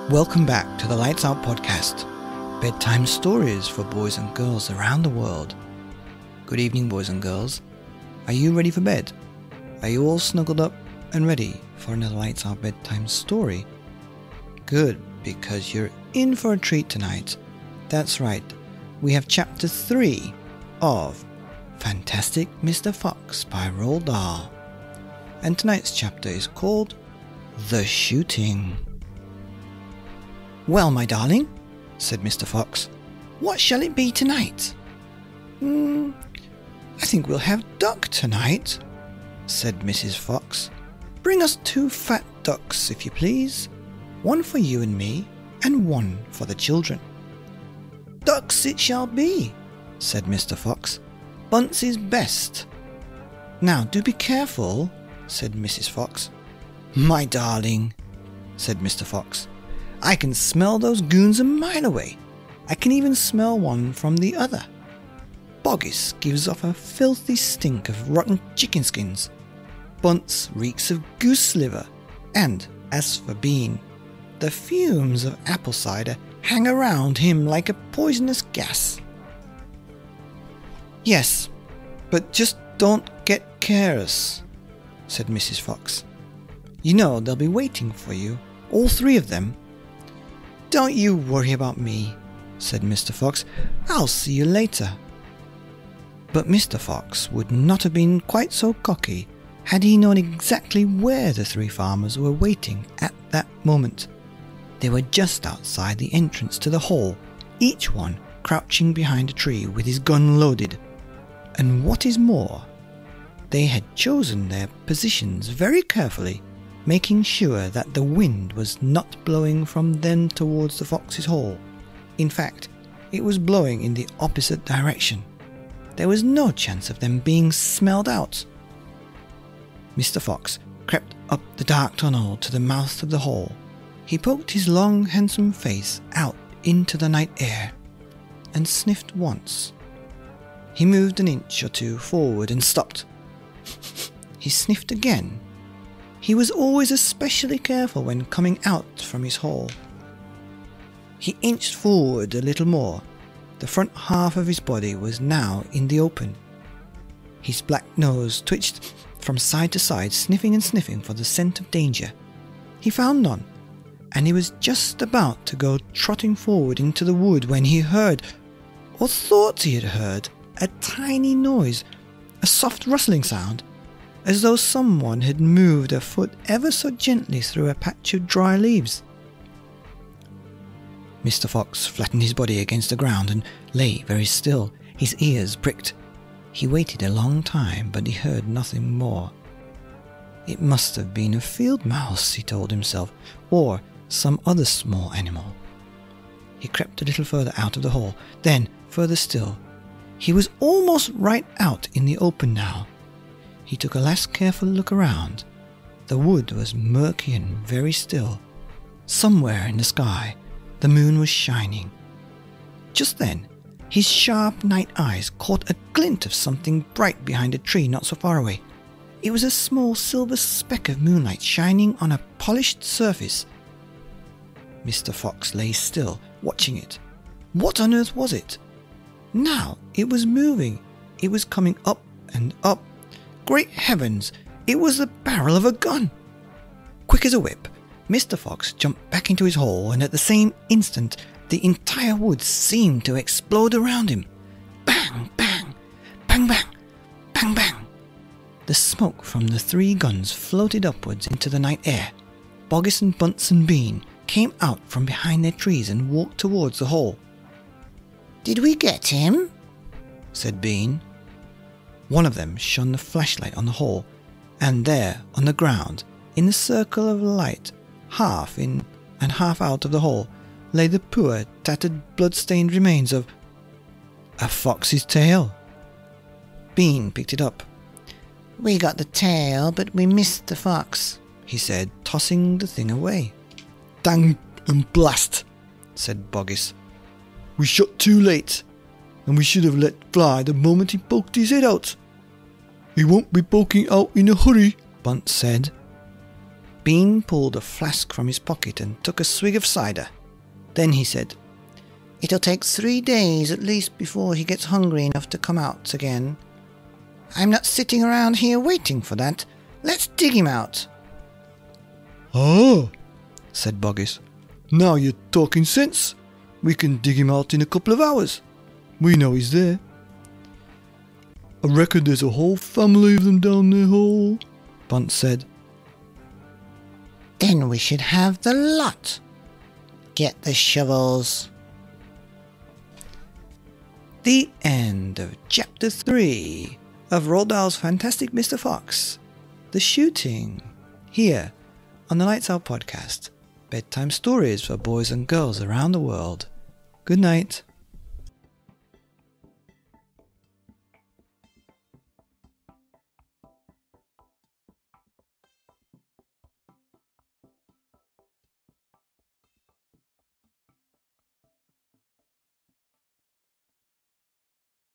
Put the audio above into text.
Welcome back to the Lights Out podcast, bedtime stories for boys and girls around the world. Good evening, boys and girls. Are you ready for bed? Are you all snuggled up and ready for another Lights Out bedtime story? Good, because you're in for a treat tonight. That's right, we have chapter 3 of Fantastic Mr. Fox by Roald Dahl. And tonight's chapter is called The Shooting. "Well, my darling," said Mr. Fox, "what shall it be tonight?" I think we'll have duck tonight," said Mrs. Fox. "Bring us 2 fat ducks, if you please. One for you and me, and one for the children." "Ducks it shall be," said Mr. Fox. "Bunce is best." "Now do be careful," said Mrs. Fox. "My darling," said Mr. Fox, "I can smell those goons a mile away. I can even smell one from the other. Boggis gives off a filthy stink of rotten chicken skins. Bunce reeks of goose liver. And as for Bean, the fumes of apple cider hang around him like a poisonous gas." "Yes, but just don't get careless," said Mrs. Fox. "You know they'll be waiting for you, all 3 of them." "Don't you worry about me," said Mr. Fox. "I'll see you later." But Mr. Fox would not have been quite so cocky had he known exactly where the 3 farmers were waiting at that moment. They were just outside the entrance to the hall, each one crouching behind a tree with his gun loaded. And what is more, they had chosen their positions very carefully, making sure that the wind was not blowing from them towards the Fox's hole. In fact, it was blowing in the opposite direction. There was no chance of them being smelled out. Mr. Fox crept up the dark tunnel to the mouth of the hole. He poked his long, handsome face out into the night air and sniffed once. He moved an inch or 2 forward and stopped. He sniffed again. He was always especially careful when coming out from his hole. He inched forward a little more. The front half of his body was now in the open. His black nose twitched from side to side, sniffing and sniffing for the scent of danger. He found none, and he was just about to go trotting forward into the wood when he heard, or thought he had heard, a tiny noise, a soft rustling sound, as though someone had moved a foot ever so gently through a patch of dry leaves. Mr. Fox flattened his body against the ground and lay very still, his ears pricked. He waited a long time, but he heard nothing more. It must have been a field mouse, he told himself, or some other small animal. He crept a little further out of the hole, then further still. He was almost right out in the open now. He took a last careful look around. The wood was murky and very still. Somewhere in the sky, the moon was shining. Just then, his sharp night eyes caught a glint of something bright behind a tree not so far away. It was a small silver speck of moonlight shining on a polished surface. Mr. Fox lay still, watching it. What on earth was it? Now it was moving. It was coming up and up. Great heavens! It was the barrel of a gun! Quick as a whip, Mr. Fox jumped back into his hole, and at the same instant the entire wood seemed to explode around him. Bang! Bang! Bang! Bang! Bang! Bang! The smoke from the 3 guns floated upwards into the night air. Boggis and Bunce and Bean came out from behind their trees and walked towards the hole. "Did we get him?" said Bean. One of them shone the flashlight on the hole, and there, on the ground, in the circle of light, half in and half out of the hole, lay the poor, tattered, blood-stained remains of a fox's tail. Bean picked it up. "We got the tail, but we missed the fox," he said, tossing the thing away. "Dang and blast," said Boggis. "We shot too late, and we should have let fly the moment he poked his head out." "He won't be poking out in a hurry," Bunce said. Bean pulled a flask from his pocket and took a swig of cider. Then he said, "It'll take 3 days at least before he gets hungry enough to come out again. I'm not sitting around here waiting for that. Let's dig him out." "Ah," said Boggis. "Now you're talking sense. We can dig him out in a couple of hours. We know he's there. I reckon there's a whole family of them down the hole," Bunt said. "Then we should have the lot. Get the shovels." The end of Chapter 3 of Roald Dahl's Fantastic Mr. Fox, The Shooting, here on the Lights Out podcast, bedtime stories for boys and girls around the world. Good night.